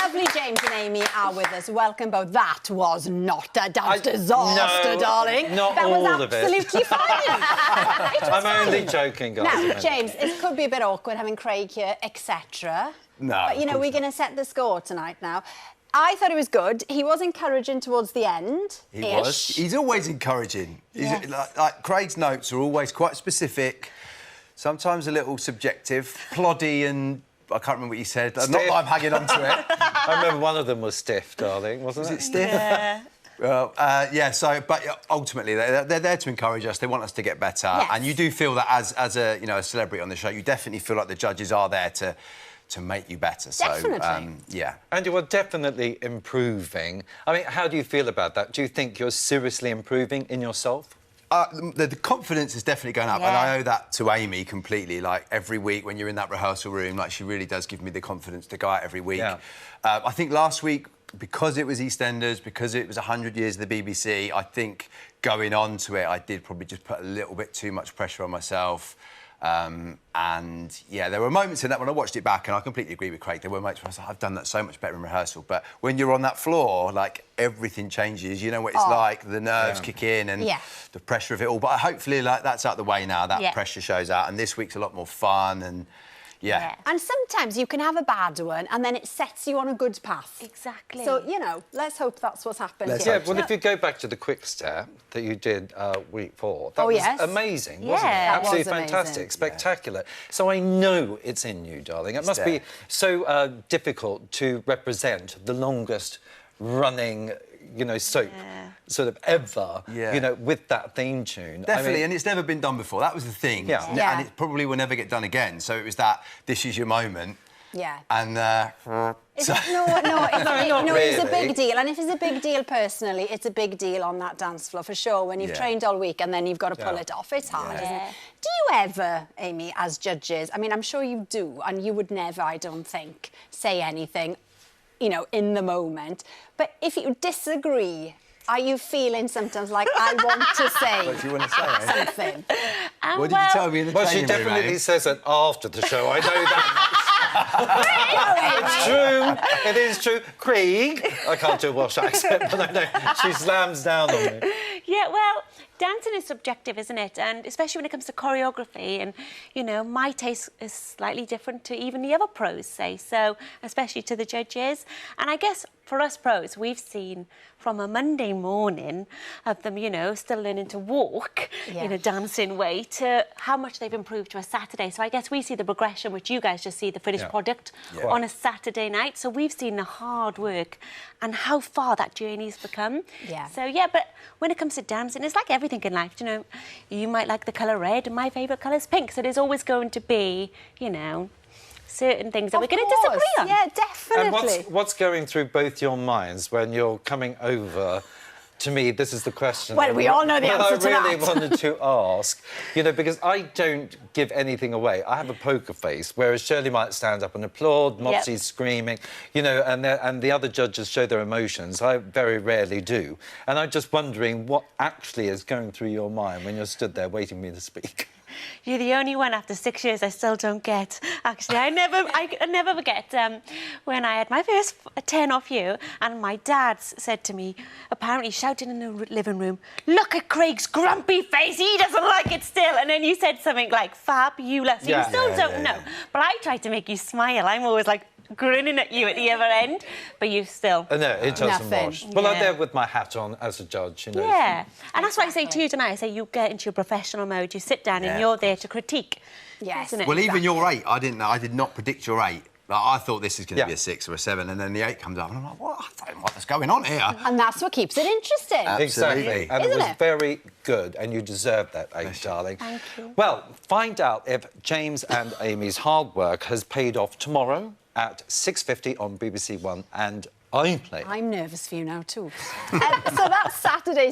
lovely James and Amy are with us. Welcome both. That was not a dance disaster, darling. Not that all was of it. absolutely fine. I'm only joking, guys. Now, James, it could be a bit awkward having Craig here, etc. No, but, you know, we're going to set the score tonight now. I thought it was good. He was encouraging towards the end. He was. He's always encouraging. Yes. Like Craig's notes are always quite specific, sometimes a little subjective, ploddy and... I can't remember what you said. Not that I'm hanging on to it. I remember one of them was stiff, darling, wasn't it? Was it stiff? Yeah. Well, yeah, so, but ultimately, they're there to encourage us. They want us to get better. Yes. And you do feel that as a, you know, a celebrity on the show, you definitely feel like the judges are there to make you better. Definitely. So, yeah. And you are definitely improving. I mean, how do you feel about that? Do you think you're seriously improving in yourself? The confidence is definitely going up, and I owe that to Amy completely. Like, every week when you're in that rehearsal room, like, she really does give me the confidence to go out every week. Yeah. I think last week, because it was EastEnders, because it was 100 years of the BBC, I think going on to it, I did probably just put a little bit too much pressure on myself. And, yeah, there were moments in that when I watched it back, and I completely agree with Craig, there were moments where I was like, I've done that so much better in rehearsal. But when you're on that floor, like, everything changes. You know what it's like, the nerves kick in and the pressure of it all. But hopefully, like, that's out the way now, that pressure shows out. And this week's a lot more fun and... Yeah. And sometimes you can have a bad one and then it sets you on a good path. Exactly. So, you know, let's hope that's what's happened here. Yeah, well, if you go back to the quick step that you did week 4, that was amazing, wasn't it? That Absolutely was fantastic, amazing. spectacular. So I know it's in you, darling. It must be so difficult to represent the longest running, you know, soap sort of ever, you know, with that theme tune. Definitely, I mean, and it's never been done before. That was the thing. Yeah. And it probably will never get done again. So it was that, this is your moment. Yeah. And... No, it's a big deal. And if it's a big deal personally, it's a big deal on that dance floor, for sure. When you've trained all week and then you've got to pull it off, it's hard, isn't it? Do you ever, Amy, as judges, I mean, I'm sure you do, and you would never, I don't think, say anything, you know, in the moment. But if you disagree, are you feeling sometimes like, I want to say what do you want to say? something? What did you tell me in the well, training she room, definitely eh? says it after the show. I know that. It's true. It is true. Craig, I can't do a Welsh accent, but I know she slams down on me. Yeah, well, dancing is subjective, isn't it? And especially when it comes to choreography, and, you know, my taste is slightly different to even the other pros, say, so, especially to the judges. And I guess for us pros, we've seen from a Monday morning of them, you know, still learning to walk in a dancing way, to how much they've improved to a Saturday. So I guess we see the progression, which you guys just see the finished product on a Saturday night. So we've seen the hard work and how far that journey's become. Yeah. So, yeah, but when it comes to dancing, it's like everything in life, you know. You might like the colour red, and my favourite colour is pink. So there's always going to be, you know, certain things that we're going to disagree on. Yeah, definitely. And what's going through both your minds when you're coming over to me? This is the question. Well, we all know the answer to I really that. wanted to ask, you know, because I don't give anything away. I have a poker face, whereas Shirley might stand up and applaud, Mopsy's screaming, you know, and the other judges show their emotions. I very rarely do. And I'm just wondering what actually is going through your mind when you're stood there waiting for me to speak. You're the only one after 6 years I still don't get. Actually, I never forget when I had my first 10 off you, and my dad said to me, apparently shouting in the living room, "Look at Craig's grumpy face, he doesn't like it still." And then you said something like fabulous. So you still don't know. But I tried to make you smile. I'm always like grinning at you at the other end, but you still... No, it doesn't wash. Well, I'm there with my hat on as a judge, you know. Yeah, and that's what I say to you tonight. I say you get into your professional mode, you sit down and you're there to critique. Yes. Isn't it? Well, even your 8, I didn't know. I did not predict your 8. Like, I thought this is going to be a 6 or a 7, and then the 8 comes up, and I'm like, what? I don't know what's going on here. And that's what keeps it interesting. Exactly. And Isn't it was it? very good, and you deserve that, 8, darling. Thank you. Well, find out if James and Amy's hard work has paid off tomorrow at 6:50 on BBC One and iPlayer. I'm nervous for you now, too. So that's Saturday's